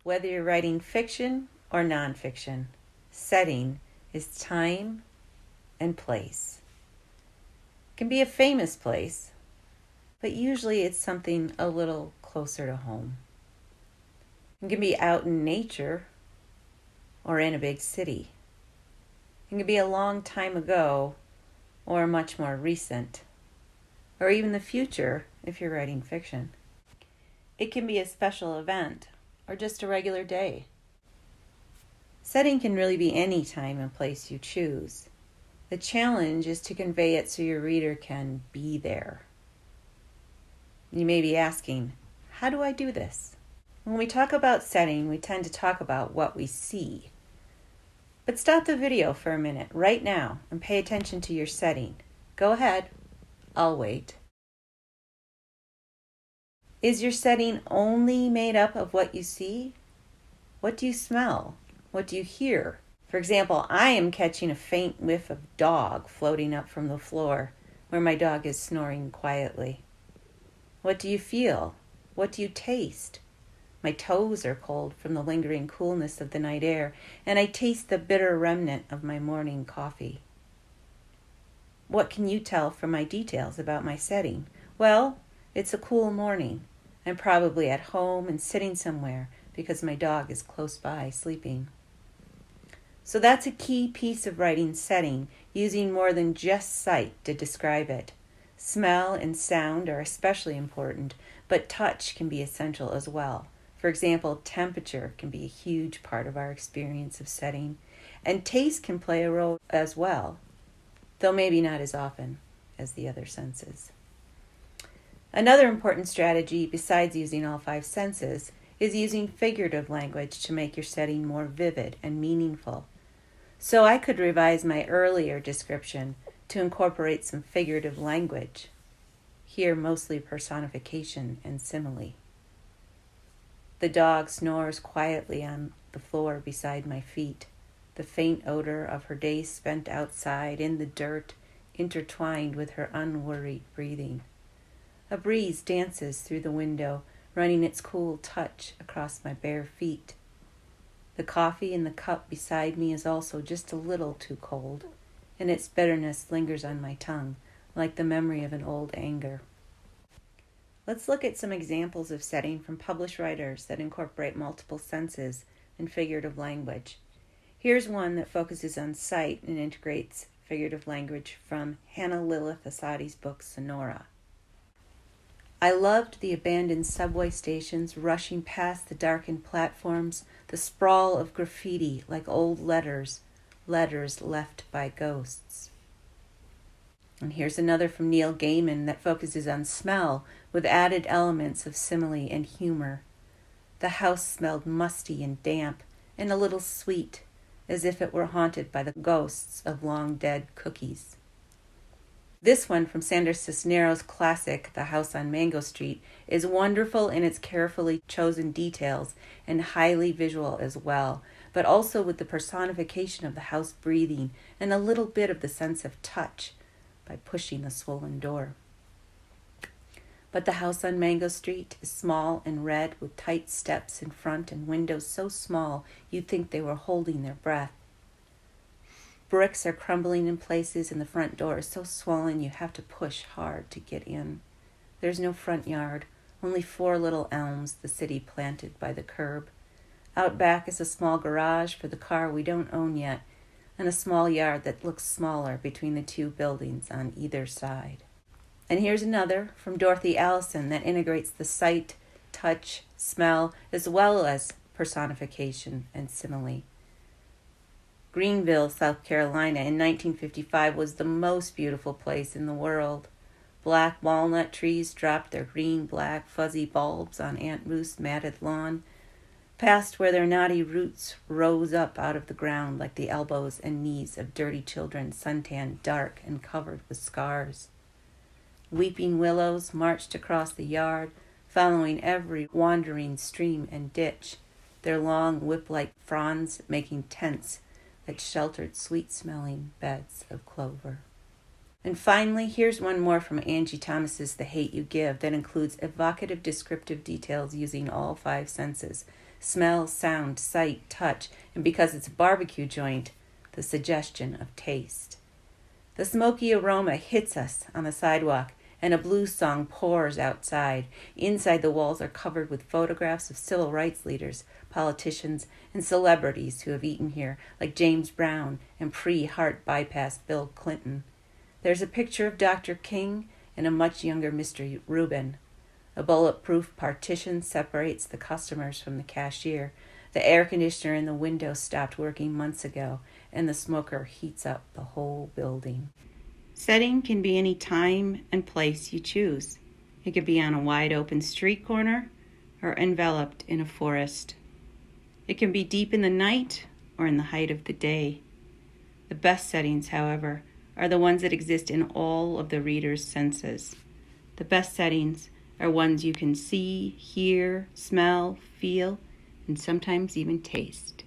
Whether you're writing fiction or nonfiction, setting is time and place. It can be a famous place, but usually it's something a little closer to home. It can be out in nature or in a big city. It can be a long time ago or much more recent, or even the future if you're writing fiction. It can be a special event or just a regular day. Setting can really be any time and place you choose. The challenge is to convey it so your reader can be there. You may be asking, how do I do this? When we talk about setting, we tend to talk about what we see. But stop the video for a minute right now and pay attention to your setting. Go ahead. I'll wait. Is your setting only made up of what you see? What do you smell? What do you hear? For example, I am catching a faint whiff of dog floating up from the floor where my dog is snoring quietly. What do you feel? What do you taste? My toes are cold from the lingering coolness of the night air, and I taste the bitter remnant of my morning coffee. What can you tell from my details about my setting? Well, it's a cool morning. I'm probably at home and sitting somewhere because my dog is close by sleeping. So that's a key piece of writing setting, using more than just sight to describe it. Smell and sound are especially important, but touch can be essential as well. For example, temperature can be a huge part of our experience of setting, and taste can play a role as well, though maybe not as often as the other senses. Another important strategy, besides using all 5 senses, is using figurative language to make your setting more vivid and meaningful. So I could revise my earlier description to incorporate some figurative language, here mostly personification and simile. The dog snores quietly on the floor beside my feet, the faint odor of her days spent outside in the dirt intertwined with her unworried breathing. A breeze dances through the window, running its cool touch across my bare feet. The coffee in the cup beside me is also just a little too cold, and its bitterness lingers on my tongue, like the memory of an old anger. Let's look at some examples of setting from published writers that incorporate multiple senses and figurative language. Here's one that focuses on sight and integrates figurative language from Hannah Lilith Asadi's book, Sonora. I loved the abandoned subway stations rushing past the darkened platforms, the sprawl of graffiti like old letters left by ghosts. And here's another from Neil Gaiman that focuses on smell with added elements of simile and humor. The house smelled musty and damp and a little sweet, as if it were haunted by the ghosts of long-dead cookies. This one from Sandra Cisneros' classic, The House on Mango Street, is wonderful in its carefully chosen details and highly visual as well, but also with the personification of the house breathing and a little bit of the sense of touch by pushing the swollen door. But the house on Mango Street is small and red with tight steps in front and windows so small you'd think they were holding their breath. Bricks are crumbling in places and the front door is so swollen you have to push hard to get in. There's no front yard, only 4 little elms the city planted by the curb. Out back is a small garage for the car we don't own yet, and a small yard that looks smaller between the 2 buildings on either side. And here's another from Dorothy Allison that integrates the sight, touch, smell, as well as personification and simile. Greenville, South Carolina in 1955 was the most beautiful place in the world. Black walnut trees dropped their green, black, fuzzy bulbs on Aunt Ruth's matted lawn, past where their knotty roots rose up out of the ground like the elbows and knees of dirty children suntanned dark and covered with scars. Weeping willows marched across the yard, following every wandering stream and ditch, their long whip-like fronds making tents that sheltered sweet-smelling beds of clover. And finally, here's one more from Angie Thomas's The Hate You Give that includes evocative descriptive details using all 5 senses, smell, sound, sight, touch, and because it's a barbecue joint, the suggestion of taste. The smoky aroma hits us on the sidewalk, and a blues song pours outside. Inside, the walls are covered with photographs of civil rights leaders, politicians, and celebrities who have eaten here, like James Brown and pre-heart bypass Bill Clinton. There's a picture of Dr. King and a much younger Mr. Rubin. A bulletproof partition separates the customers from the cashier. The air conditioner in the window stopped working months ago, and the smoker heats up the whole building. Setting can be any time and place you choose. It could be on a wide open street corner or enveloped in a forest. It can be deep in the night or in the height of the day. The best settings, however, are the ones that exist in all of the reader's senses. The best settings are ones you can see, hear, smell, feel, and sometimes even taste.